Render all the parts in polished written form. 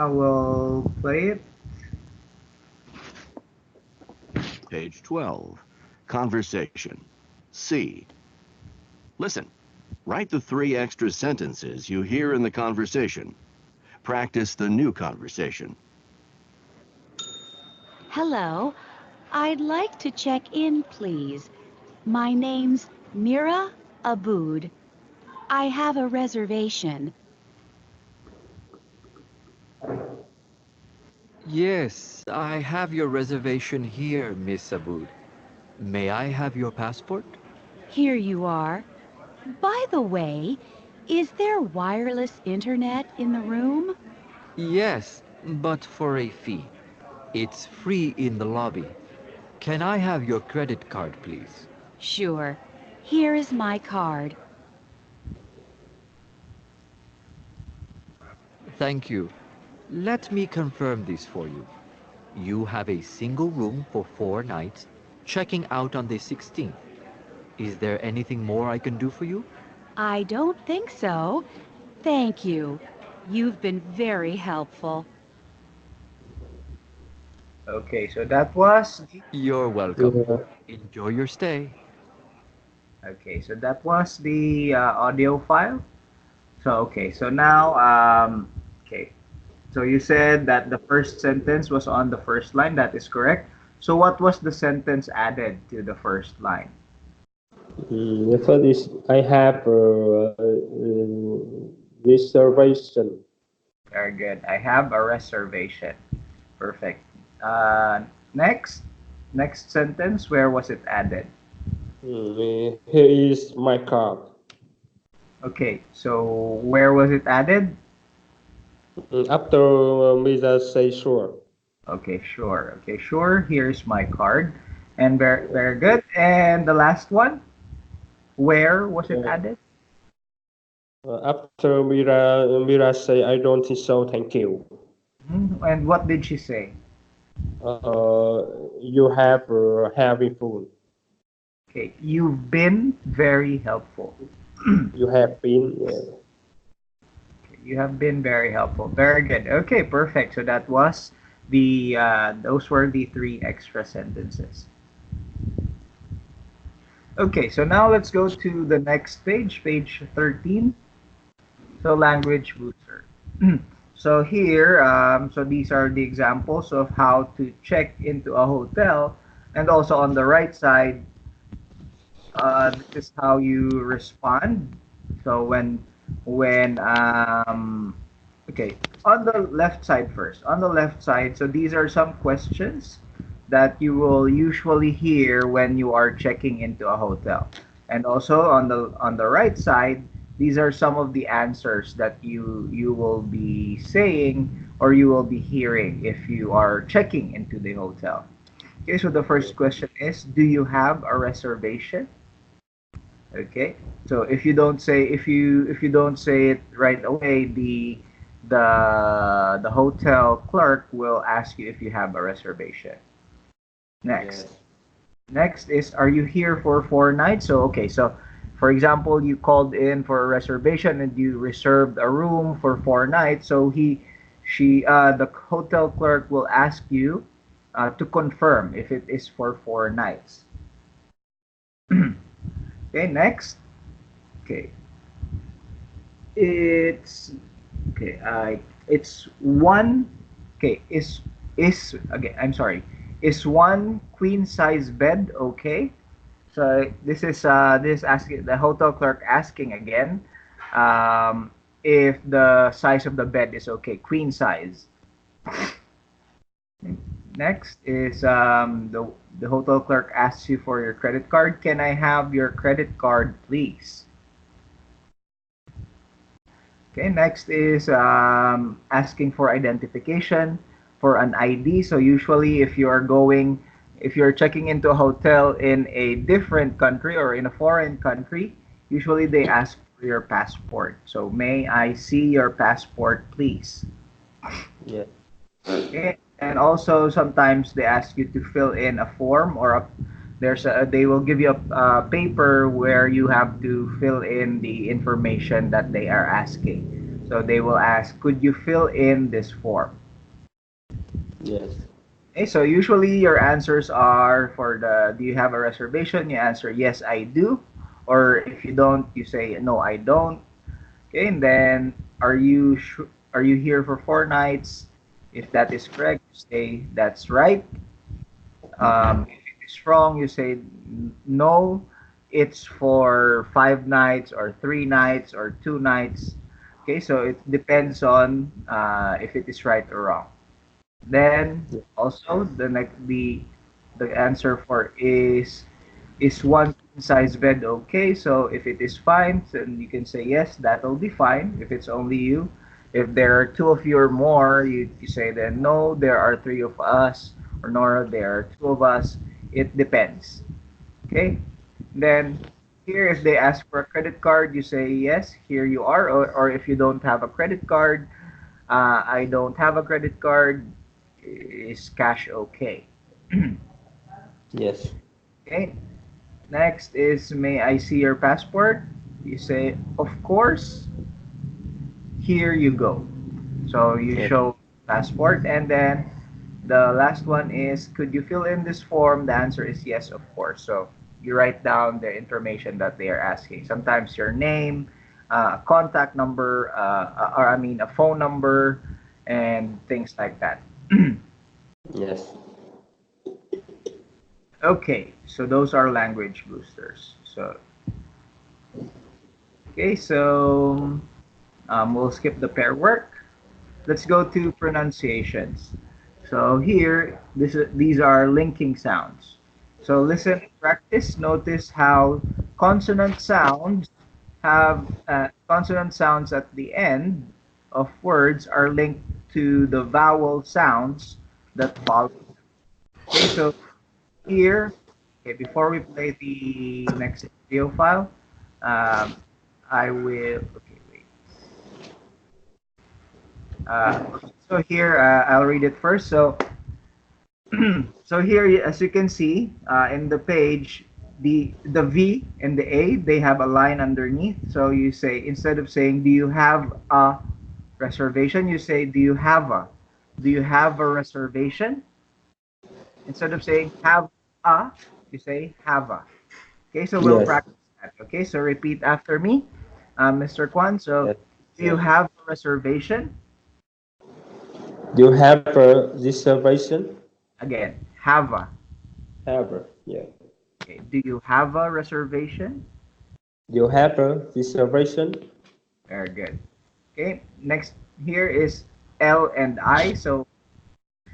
I will play it. Page 12. Conversation. C. Listen. Write the 3 extra sentences you hear in the conversation. Practice the new conversation. Hello. I'd like to check in, please. My name's Mira Abood. I have a reservation. Yes, I have your reservation here, Miss Aboud. May I have your passport? Here you are. By the way, is there wireless internet in the room? Yes, but for a fee. It's free in the lobby. Can I have your credit card, please? Sure. Here is my card. Thank you. Let me confirm this for you. You have a single room for 4 nights, checking out on the 16th. Is there anything more I can do for you? I don't think so. Thank you. You've been very helpful. Okay, so that was You're welcome. Yeah. Enjoy your stay. the audio file. So okay, so now okay. So you said that the first sentence was on the first line. That is correct. So what was the sentence added to the first line? The first is I have reservation. Very good. I have a reservation. Perfect. Uh, next, next sentence. Where was it added? Here is my card. Okay. So where was it added? After Misa say sure. Okay, sure. Okay, sure. Here's my card. And very good. And the last one. Where was it Uh, added? After Mira say I don't think so. Thank you. And what did she say? You have having fun. Okay, you've been very helpful. You have been. You have been very helpful. Very good. Okay, perfect. So that was the those were the 3 extra sentences. Okay, so now let's go to the next page, page 13. So language booster. So here, so these are the examples of how to check into a hotel, and also on the right side, this is how you respond. So when okay, on the left side first. On the left side, so these are some questions that you will usually hear when you are checking into a hotel. And also on the right side, these are some of the answers that you will be saying or you will be hearing if you are checking into the hotel. Okay, so the first question is, do you have a reservation? Okay, so if you don't say it right away, the hotel clerk will ask you if you have a reservation. Next. Yes. Next is, are you here for 4 nights? So okay, so for example, you called in for a reservation and you reserved a room for 4 nights. So the hotel clerk will ask you to confirm if it is for 4 nights. Okay, next. Okay, it's okay. It's one. Okay, is okay. I'm sorry. Is one queen size bed okay? So this asking the hotel clerk asking again, if the size of the bed is okay, queen size. Next is the hotel clerk asks you for your credit card. Can I have your credit card, please? Okay, next is asking for identification for an ID. So usually if you're checking into a hotel in a different country or in a foreign country, usually they ask for your passport. So may I see your passport, please? Yeah. Okay. And also sometimes they ask you to fill in a form or they will give you a paper where you have to fill in the information that they are asking. So they will ask, could you fill in this form? Yes. Okay, so usually your answers are for the, do you have a reservation? You answer, yes, I do. Or if you don't, you say, no, I don't. Okay, and then, are you here for 4 nights? If that is correct, you say, that's right. If it is wrong, you say, no, it's for 5 nights or 3 nights or 2 nights. Okay, so it depends on if it is right or wrong. Then also the answer for is one queen size bed okay? So if it is fine, then you can say yes, that'll be fine if it's only you. If there are two of you or more, you say then no, there are three of us, or no, there are two of us. It depends. Okay? Then here, if they ask for a credit card, you say yes, here you are. Or if you don't have a credit card, I don't have a credit card, is cash okay? Yes. Okay. Next is, may I see your passport? You say, of course. Here you go. So you Yes. show passport, and then the last one is, could you fill in this form? The answer is yes, of course. So you write down the information that they are asking. Sometimes your name, contact number, or I mean a phone number, and things like that. Yes. Okay, so those are language boosters. So okay, so we'll skip the pair work. Let's go to pronunciations. So here, these are linking sounds. So listen, practice. Notice how consonant sounds consonant sounds at the end of words are linked to the vowel sounds that follow. Okay, so here, okay, before we play the next video file, um, I will. Okay, wait. So here, I'll read it first. So, so here, as you can see in the page, the V and the A, they have a line underneath. So you say, instead of saying, do you have a reservation, you say, do you have a? Do you have a reservation? Instead of saying have a, you say have a. Okay, so we'll Yes. practice that. Okay, so repeat after me, Mr. Kwan. So, Yes. do you have a reservation? Do you have a reservation? Again, have a. Have. Yeah. Okay, do you have a reservation? Do you have a reservation? Very good. Okay, next here is L and I. So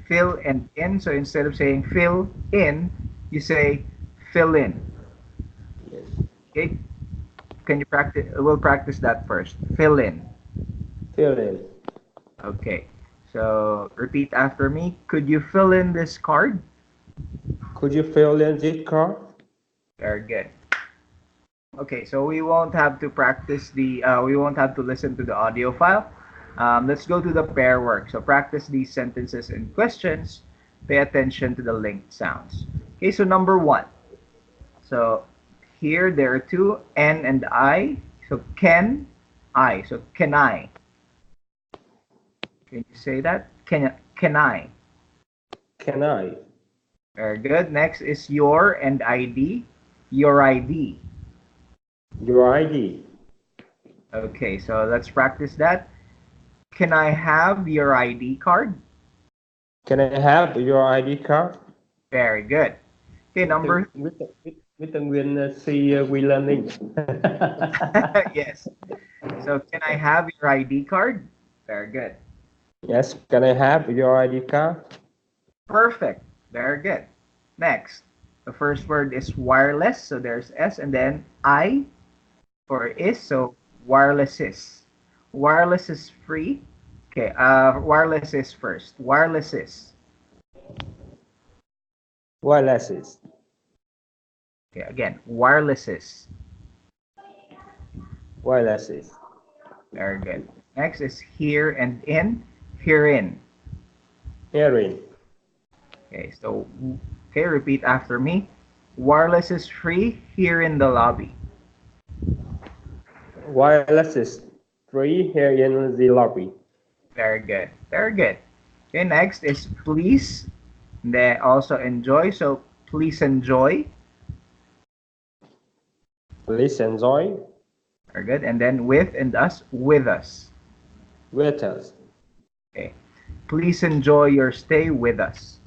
fill and in. So instead of saying fill in, you say fill in. Yes. Okay, can you practice? We'll practice that first. Fill in. Fill in. Okay, so repeat after me. Could you fill in this card? Could you fill in this card? Very good. Okay, so we won't have to practice we won't have to listen to the audio file. Let's go to the pair work. So practice these sentences and questions. Pay attention to the linked sounds. Okay, so number one. So here there are two, N and I. So can I. So can I. Can you say that? Can I? Can I? Very good. Next is your and ID. Your ID. Your ID. Okay, so let's practice that. Can I have your ID card? Can I have your ID card? Very good. Okay, number. With the Nguyên si Quy Learning. Yes. So can I have your ID card? Very good. Yes. Can I have your ID card? Perfect. Very good. Next, the first word is wireless. So there's S and then I for is. So wireless is. Wireless is free. Okay. Wireless is first. Wireless is. Wireless. Okay. Again, wireless is. Wireless. Very good. Next is here and in. Herein. Hearing. Okay. So okay. Repeat after me. Wireless is free here in the lobby. Wireless free here in the lobby. Very good. Very good. Okay, next is please. Then also enjoy. So please enjoy. Please enjoy Very good. And then with and us, with us. with us. Okay. Please enjoy your stay with us.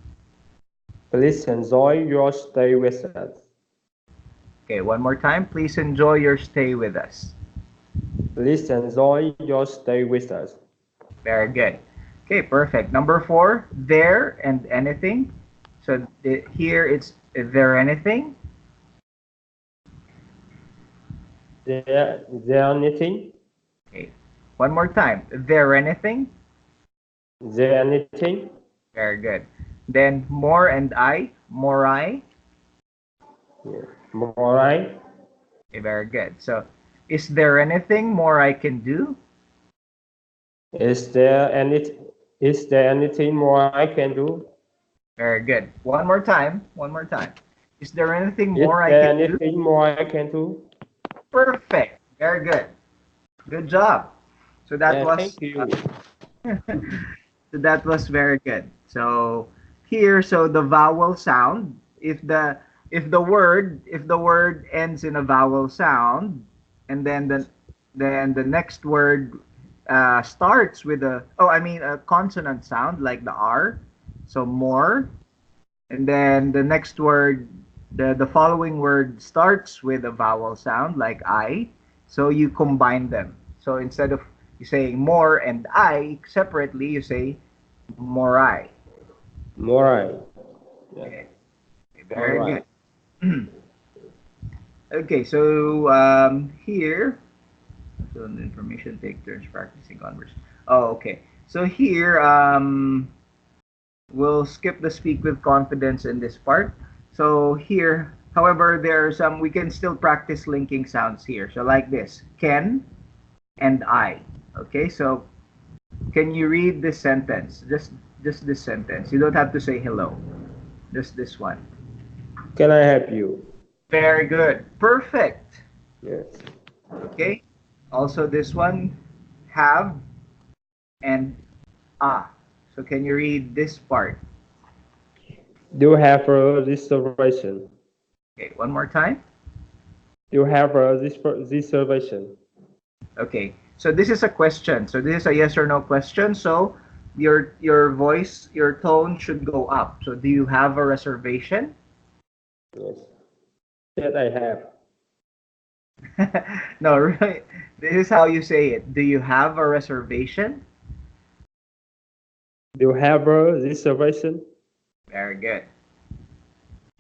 Please enjoy your stay with us. Okay, one more time. Please enjoy your stay with us. Please enjoy your stay with us. Very good. Okay, perfect. Number 4, there and anything. So here it's is there anything? There anything? Okay. One more time. There anything? There anything? Very good. Then more and I, more I. Yeah. More right? Okay, very good. So is there anything more I can do? Is there anything more I can do? Very good. One more time. One more time. Is there anything Is more I there can do? anything more I can do? Perfect. Very good. Good job. So that Yeah, was thank you. so that was very good. So here, so the vowel sound, if the word ends in a vowel sound, and then the next word starts with a consonant sound like the R, so more, and then the next word, the following word starts with a vowel sound like I, so you combine them. So instead of you saying more and I separately, you say morai. More right. Yeah. Okay, very All right. good. Okay, so here, so the information take turns practicing converse. Oh, okay. So here, we'll skip the speak with confidence in this part. So here, however, there are some, we can still practice linking sounds here. So like this, can and I. Okay, so can you read this sentence? Just this sentence. You don't have to say hello. Just this one. Can I help you? Very good. Perfect. Yes. Okay. Also this one, have and ah. So can you read this part? Do you have a reservation? Okay, one more time. Do you have a reservation? Okay. So this is a question. So this is a yes or no question. So your voice, your tone should go up. So do you have a reservation? Yes. That I have. No, right. This is how you say it. Do you have a reservation? Do you have a reservation? Very good.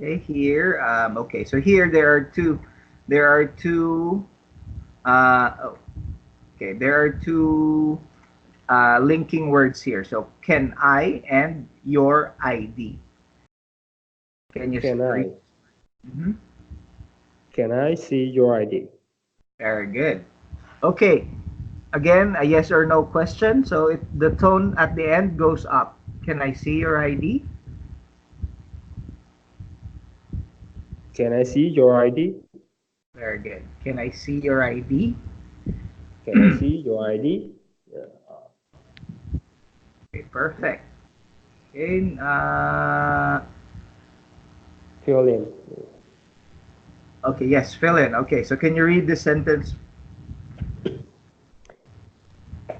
Okay, here. Okay, so here there are two. There are two. Oh, okay, there are two linking words here. So can I and your ID. Can you Can I? read? Mhm. Can I see your ID? Very good. Okay. Again, a yes or no question. So the tone at the end goes up. Can I see your ID? Can I see your ID? Very good. Can I see your ID? Can I see your ID? Yeah. Okay, perfect. Okay, Fill in. okay, yes, fill in. Okay, so can you read this sentence?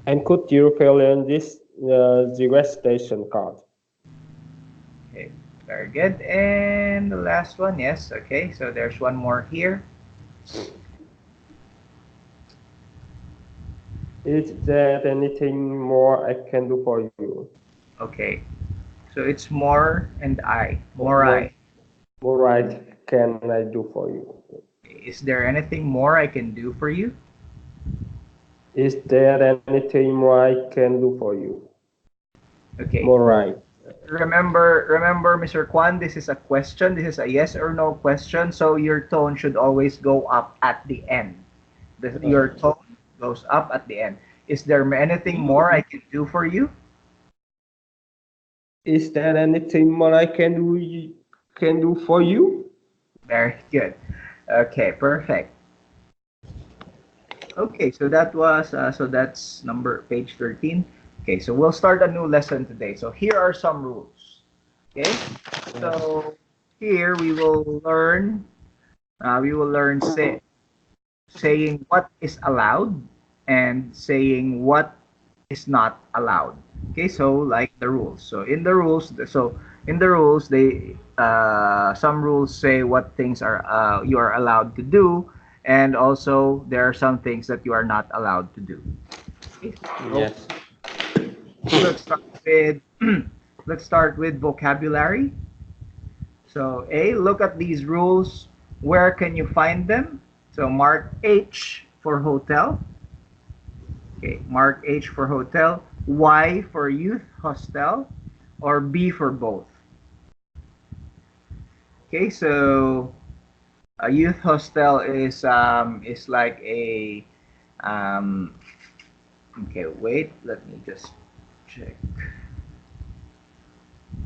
And could you fill in this the registration card? Okay, very good. And the last one, yes. Okay, so there's one more here. Is there anything more I can do for you? Okay, so it's more and I. More What I. more right can I do for you? Is there anything more I can do for you? Is there anything more I can do for you? Okay. More right. Remember, Mr. Kwan, this is a question. This is a yes or no question. So your tone should always go up at the end. Your tone goes up at the end. Is there anything more I can do for you? Is there anything more I can do for you? Very good. Okay, perfect. Okay, so that was so that's number page 13. Okay, so we'll start a new lesson today. So here are some rules. Okay, so here we will learn saying what is allowed and saying what is not allowed. Okay, so like the rules. So in the rules, they some rules say what things are you are allowed to do, and also there are some things that you are not allowed to do. Okay, so Yes. let's start with let's start with vocabulary. So A, look at these rules. Where can you find them? So mark H for hotel. Okay, mark H for hotel, Y for youth hostel, or B for both. Okay, so a youth hostel is like a um, okay, wait, let me just check.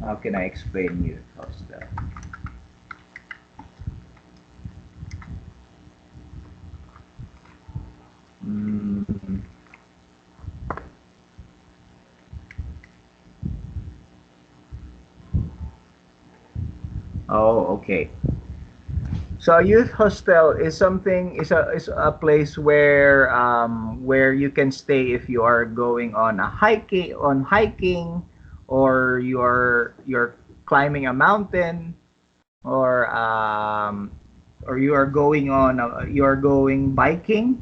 How can I explain youth hostel? Mm, oh, okay. So a youth hostel is a place where you can stay if you are going on hiking, or you're climbing a mountain, or you are going biking.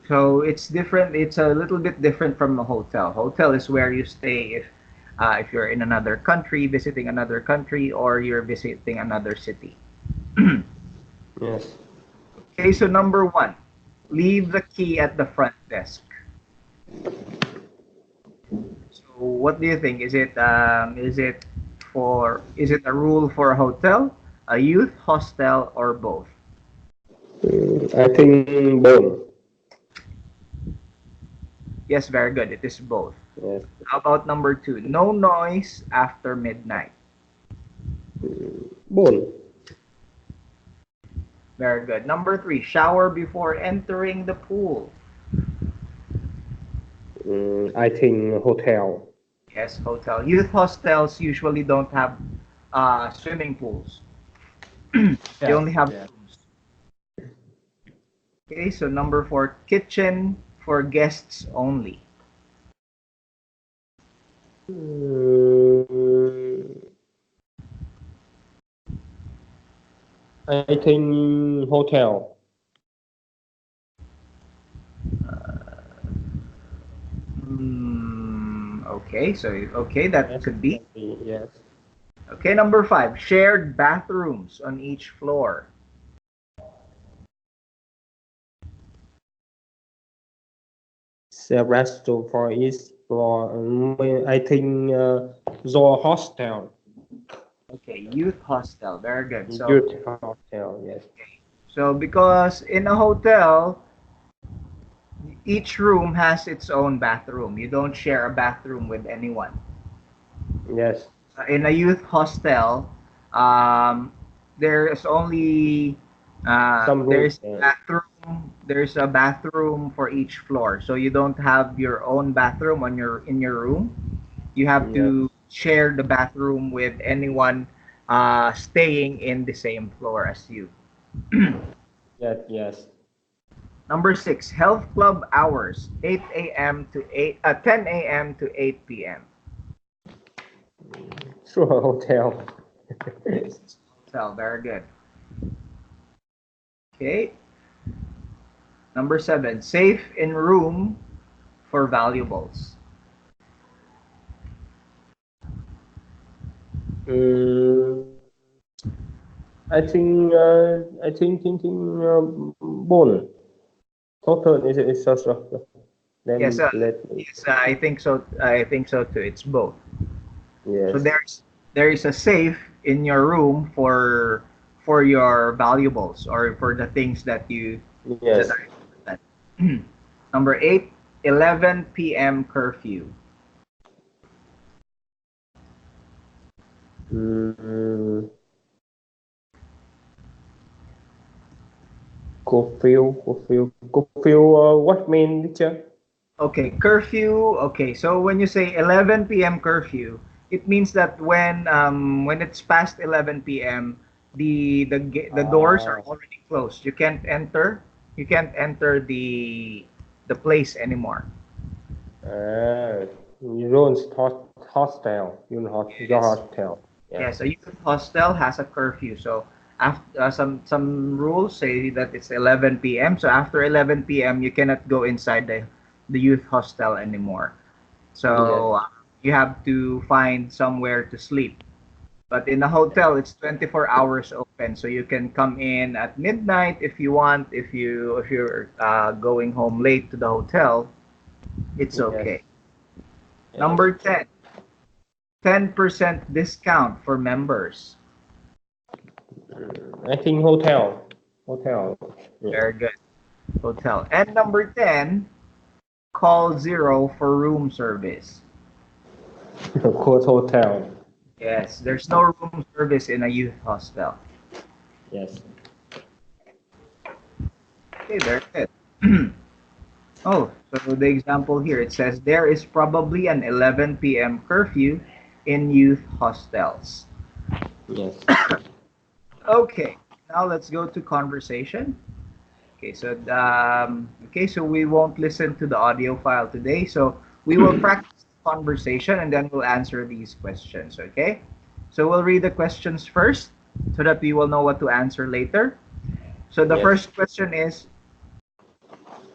So it's different. It's a little bit different from a hotel. Hotel is where you stay if you're in another country, visiting another country, or you're visiting another city. Yes. Okay, so number one, leave the key at the front desk. So what do you think? Is it a rule for a hotel, a youth hostel, or both? I think both. Yes, very good. It is both. Yes. How about number two? No noise after midnight. Both. Very good. Number three, shower before entering the pool. I think hotel. Yes, hotel. Youth hostels usually don't have swimming pools. They Yes. only have Yes. rooms. Okay, so number four, kitchen for guests only. Mm, I think hotel. Okay, so okay, that Yes. could be. Can be. Yes. Okay, number five, shared bathrooms on each floor. The restaurant for each floor. I think the hostel. Okay, youth hostel. Very good. Youth hostel. Yes. So because in a hotel, each room has its own bathroom. You don't share a bathroom with anyone. Yes. In a youth hostel, um, there is only Some room. there's bathroom. There's a bathroom for each floor, so you don't have your own bathroom on your in your room. You have Yes. to share the bathroom with anyone staying in the same floor as you. Yes. Yes. Number six, health club hours, 8 a.m. to 10 a.m. to 8 p.m. Sure. Hotel. Yes, hotel, very good. Okay. Number seven, safe in room for valuables. Mm, I think bone. Total is just Yes, let me. yes, I think so. I think so too. It's both. So Yes. there is a safe in your room for your valuables or for the things that Yes. are important. Number eight, 11 p.m. curfew. Mm, Curfew. What mean, teacher? Okay, curfew. Okay, so when you say 11 p.m. curfew, it means that when it's past 11 p.m., the doors are Ah, already closed. You can't enter. You can't enter the place anymore. Jones hostel. Your Yes. hostel. Yes. Yes, a youth hostel has a curfew. So after some rules say that it's 11 p.m. So after 11 p.m. you cannot go inside the youth hostel anymore. Yes. So you have to find somewhere to sleep. But in a hotel, it's 24 hours open, so you can come in at midnight if you want. If you're going home late to the hotel, it's Yes. okay. Yes. Number 10, 10% discount for members. I think hotel. Hotel. Yeah. Very good. Hotel. And number 10, call zero for room service. Court hotel. Yes, there's no room service in a youth hostel. Yes. Okay, very good. Oh, so the example here, it says there is probably an 11 p.m. curfew in youth hostels. Yes. Okay, now let's go to conversation. Okay, so we won't listen to the audio file today. So we will practice conversation and then we'll answer these questions. Okay, so we'll read the questions first so that we will know what to answer later. So the Yes. first question is,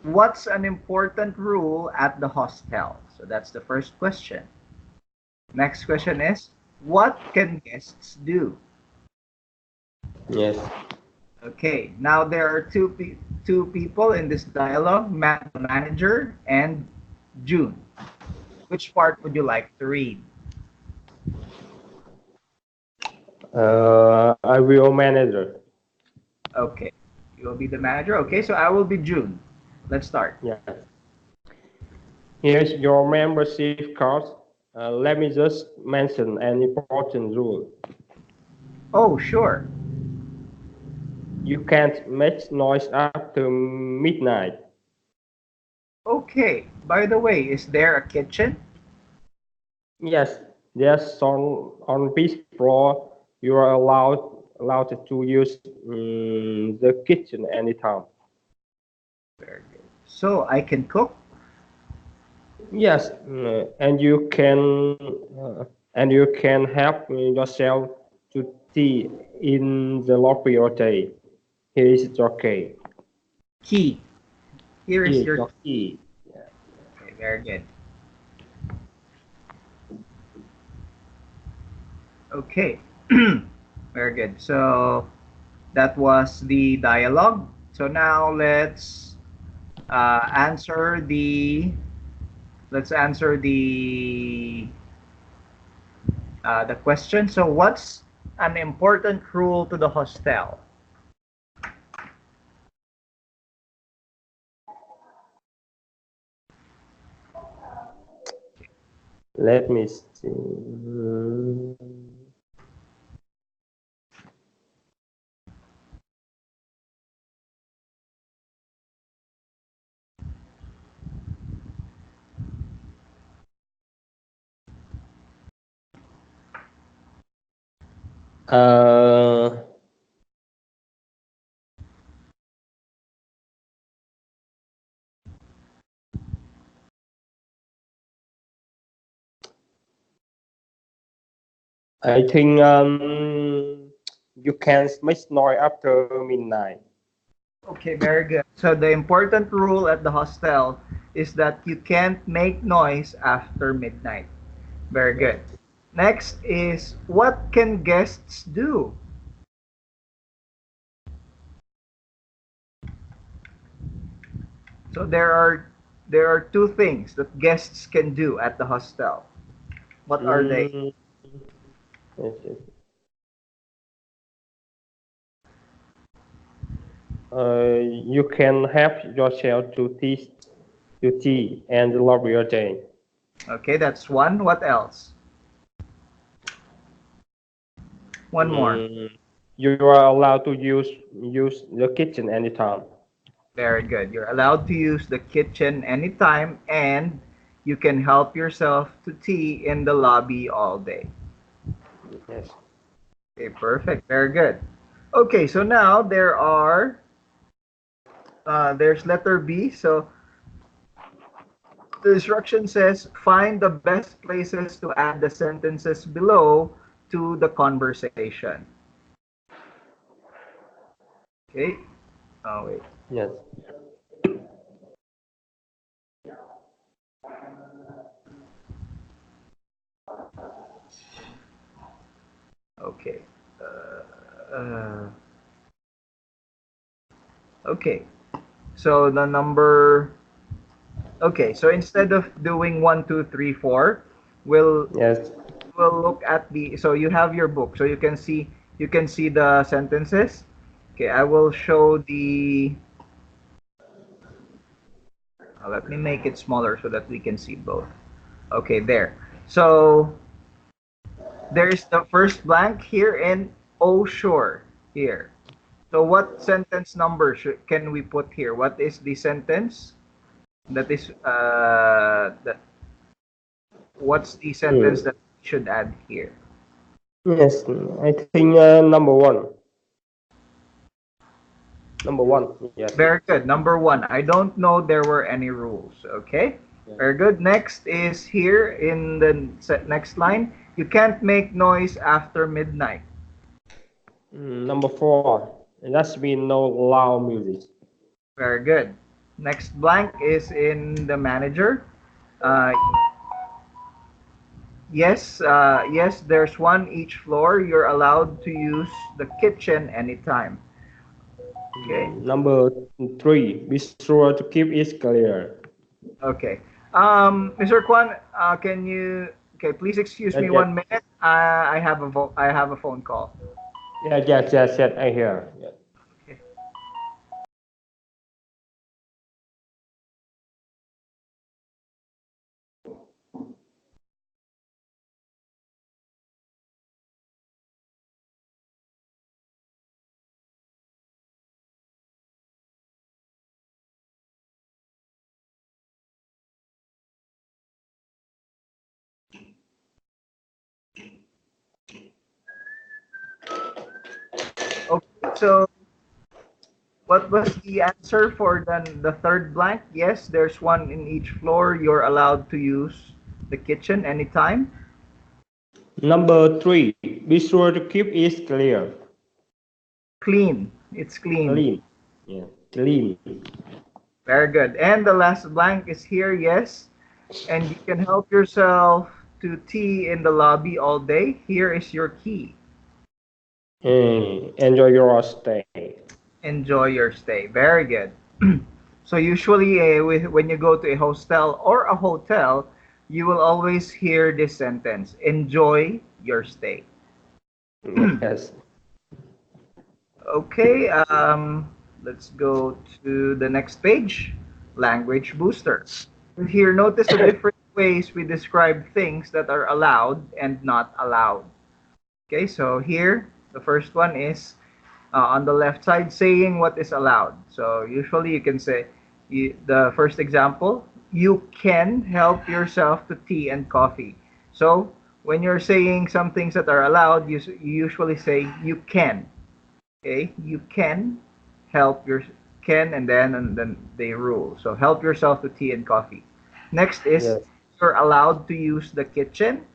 what's an important rule at the hostel? So that's the first question. Next question is, what can guests do? Yes. Okay, now there are two people in this dialogue, the manager and June. Which part would you like to read? I will manager. Okay, you will be the manager. Okay, so I will be June. Let's start. Yes. Here's your membership card. Let me just mention an important rule. Oh, sure. You can't make noise after midnight. Okay, by the way, is there a kitchen? Yes, there's on this floor. You are allowed to use the kitchen anytime. Very good. So I can cook? Yes, and you can help yourself to tea in the lobby or day. Here is your key. Key. Here is Here is your your key. Okay, very good. Okay, very good. So that was the dialogue. So now answer the let's answer the question. So what's an important rule to the hostel? Let me see. Uh, I think you can make noise after midnight. Okay, very good. So the important rule at the hostel is that you can't make noise after midnight. Very Yes. good. Next is, what can guests do? So there are two things that guests can do at the hostel. What are they? Mm, yes, yes. You can help yourself to tea and love your day. Okay, that's one. What else? One more. Mm, you are allowed to use the kitchen anytime. Very good. You're allowed to use the kitchen anytime, and you can help yourself to tea in the lobby all day. Yes. Okay, perfect. Very good. Okay, so now there's letter B. So the instruction says find the best places to add the sentences below to the conversation. Okay. Oh wait. Yes. Okay. Uh, okay. So the number. Okay. So instead of doing 1, 2, 3, 4, we'll Yes. we'll look at the. So you have your book, so you can see the sentences. Okay. I will show the. Let me make it smaller so that we can see both. Okay, there. So there's the first blank here in oh sure here. So what sentence number can we put here? What is the sentence? That is that what's the sentence that we should add here? Yes. I think number one. Number one. Yes. Very good. Number 1. I don't know there were any rules. Okay. Very good. Next is here in the next line. You can't make noise after midnight. Number four. It has been no loud music. Very good. Next blank is in the manager. Uh, yes, there's one each floor. You're allowed to use the kitchen anytime. Okay. Number three. Be sure to keep it clear. Okay. Mr. Kwan, can you? Okay, please excuse me Yes. 1 minute. I have a phone call. Yes. I hear. Yes. Okay. Okay. So what was the answer for the third blank? Yes, there's one in each floor. You're allowed to use the kitchen anytime. Number three. Be sure to keep it clear. Clean. It's clean. Clean. Yeah. Clean. Very good. And the last blank is here, yes. And you can help yourself to tea in the lobby all day. Here is your key. Enjoy your stay. Enjoy your stay. Very good. So usually when you go to a hostel or a hotel, you will always hear this sentence, enjoy your stay. Yes. Okay, let's go to the next page, language booster. Here, notice the different ways we describe things that are allowed and not allowed. Okay, so here, the first one is on the left side, saying what is allowed. So usually you can say, the first example, you can help yourself to tea and coffee. So when you're saying some things that are allowed, you usually say you can. Okay, you can help your can and then they rule. So help yourself to tea and coffee. Next is Yes. you're allowed to use the kitchen.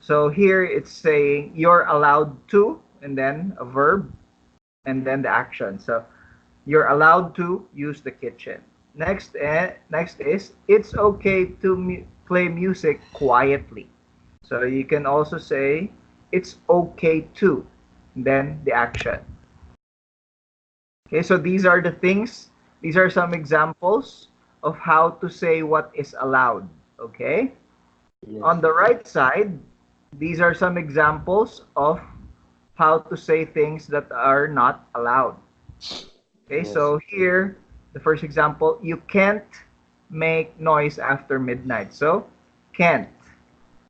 So here it's saying you're allowed to, and then a verb, and then the action. So you're allowed to use the kitchen. Next is it's okay to play music quietly. So you can also say it's okay to, then the action. Okay, so these are the things. These are some examples of how to say what is allowed. Okay. Yes. On the right side, these are some examples of how to say things that are not allowed. Okay, Yes. so here, the first example, you can't make noise after midnight. So, can't.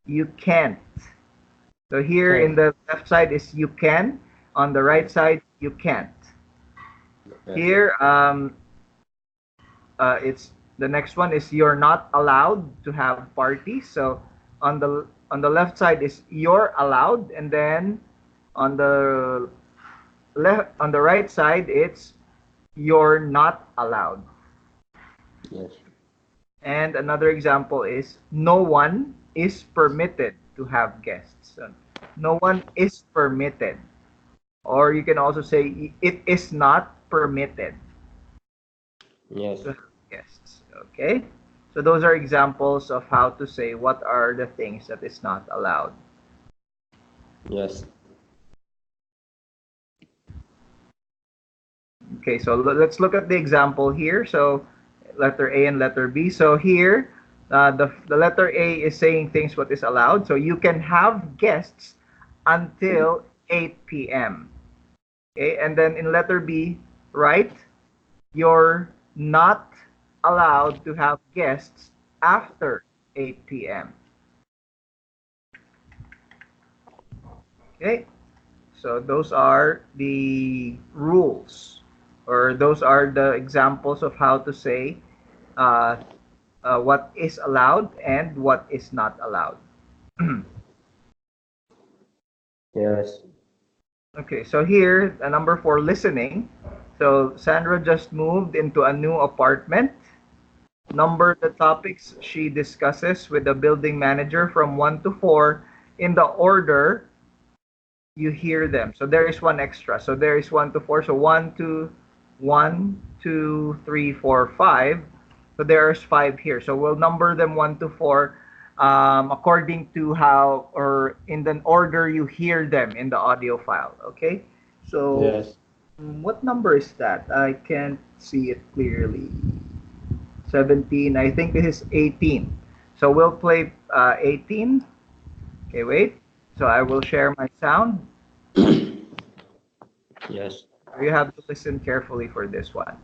You can't. So here in the left side is you can. On the right side, you can't. Yes. Here, it's the next one is you're not allowed to have parties. So on the left side is you're allowed, and then on the on the right side it's you're not allowed. Yes. And another example is no one is permitted to have guests. So, no one is permitted. Or you can also say it is not permitted Yes. to have guests. Okay? So those are examples of how to say what are the things that is not allowed. Yes. Okay, so let's look at the example here. So letter A and letter B. So here, the letter A is saying things what is allowed. So you can have guests until 8 p.m. Okay, and then in letter B, right, you're not allowed to have guests after 8 p.m. Okay, so those are the rules, or those are the examples of how to say what is allowed and what is not allowed. Yes. Okay, so here, number 4, listening. So Sandra just moved into a new apartment. Number the topics she discusses with the building manager from 1 to 4 in the order you hear them. So there is one extra. So there is 1 to 4. So 1, 2, 1, 2, 3, 4, 5. So there's 5 here. So we'll number them 1 to 4 according to how, or in the order you hear them in the audio file. Okay. So Yes. what number is that? I can't see it clearly. 17. I think this is 18. So we'll play 18. Okay, wait. So I will share my sound. Yes. You have to listen carefully for this one.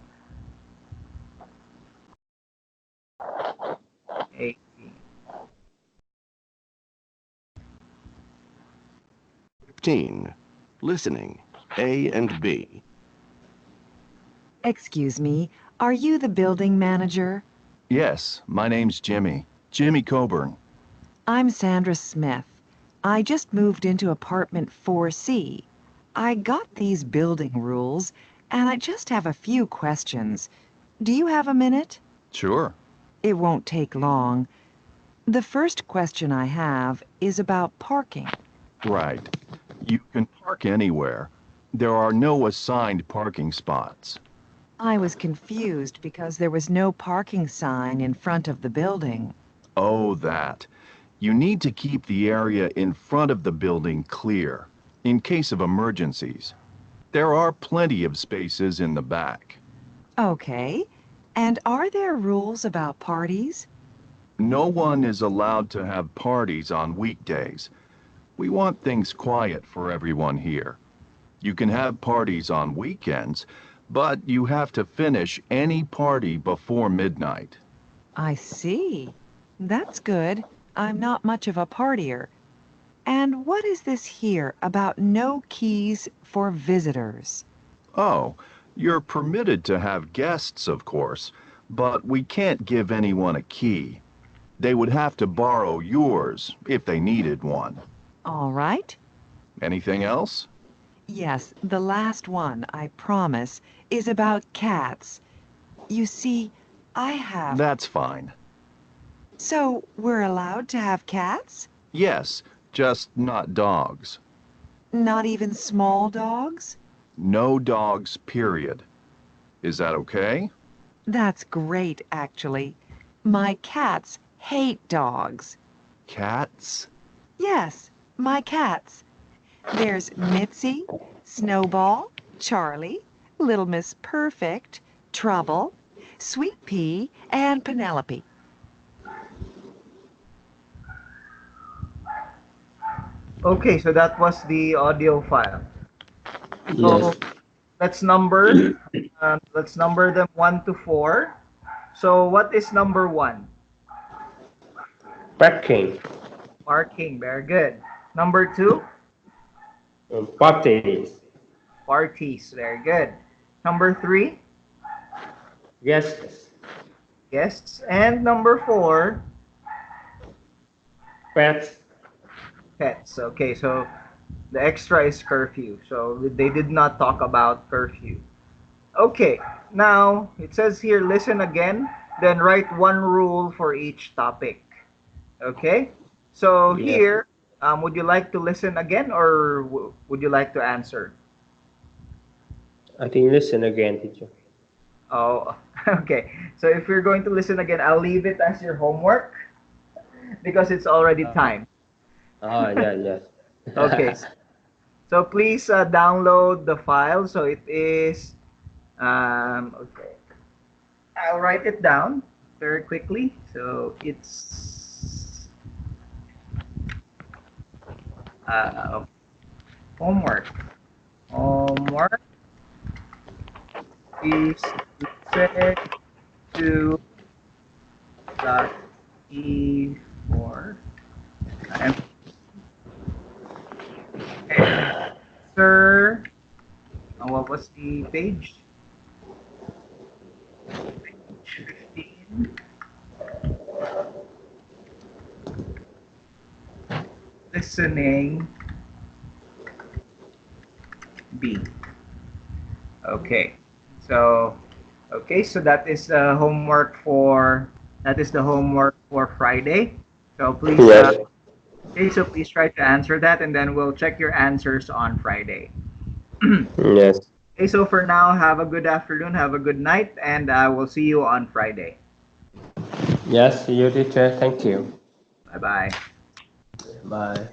18. 15. Listening. A and B. Excuse me, are you the building manager? Yes, my name's Jimmy. Jimmy Coburn. I'm Sandra Smith. I just moved into apartment 4C. I got these building rules, and I just have a few questions. Do you have a minute? Sure. It won't take long. The first question I have is about parking. Right. You can park anywhere. There are no assigned parking spots. I was confused because there was no parking sign in front of the building. Oh, that. You need to keep the area in front of the building clear, in case of emergencies. There are plenty of spaces in the back. Okay. And are there rules about parties? No one is allowed to have parties on weekdays. We want things quiet for everyone here. You can have parties on weekends, but you have to finish any party before midnight. I see. That's good. I'm not much of a partier. And what is this here about no keys for visitors? Oh, you're permitted to have guests, of course, but we can't give anyone a key. They would have to borrow yours if they needed one. All right. Anything else? Yes, the last one, I promise, is about cats. You see, I have... That's fine. So, we're allowed to have cats? Yes, just not dogs. Not even small dogs? No dogs, period. Is that okay? That's great, actually. My cats hate dogs. Cats? Yes, my cats. There's Mitzi, Snowball, Charlie, Little Miss Perfect, Trouble, Sweet Pea, and Penelope. Okay, so that was the audio file. So Yes. let's number them 1 to 4. So what is number 1? Parking. Parking. Very good. Number 2? Parties. Parties. Very good. Number 3? Guests. guests. And number 4, Pets. pets. Okay, so the extra is curfew. So they did not talk about curfew. Okay, now it says here listen again, then write one rule for each topic. Okay, so Yes. here, would you like to listen again or would you like to answer? I think listen again, teacher. Oh, okay. So if you're going to listen again, I'll leave it as your homework because it's already time. Yeah, yes. Okay. So please download the file. So it is, okay. I'll write it down very quickly. So it's uh, homework. Homework is listen to the E4 and answer. What was the page? Page 15. Listening B. Okay. So so that is the homework for Friday. So please Yes. okay, so please try to answer that and then we'll check your answers on Friday. Yes. Okay, so for now, have a good afternoon, have a good night, and we'll see you on Friday. Yes, you teacher. Thank you. Bye bye. Bye.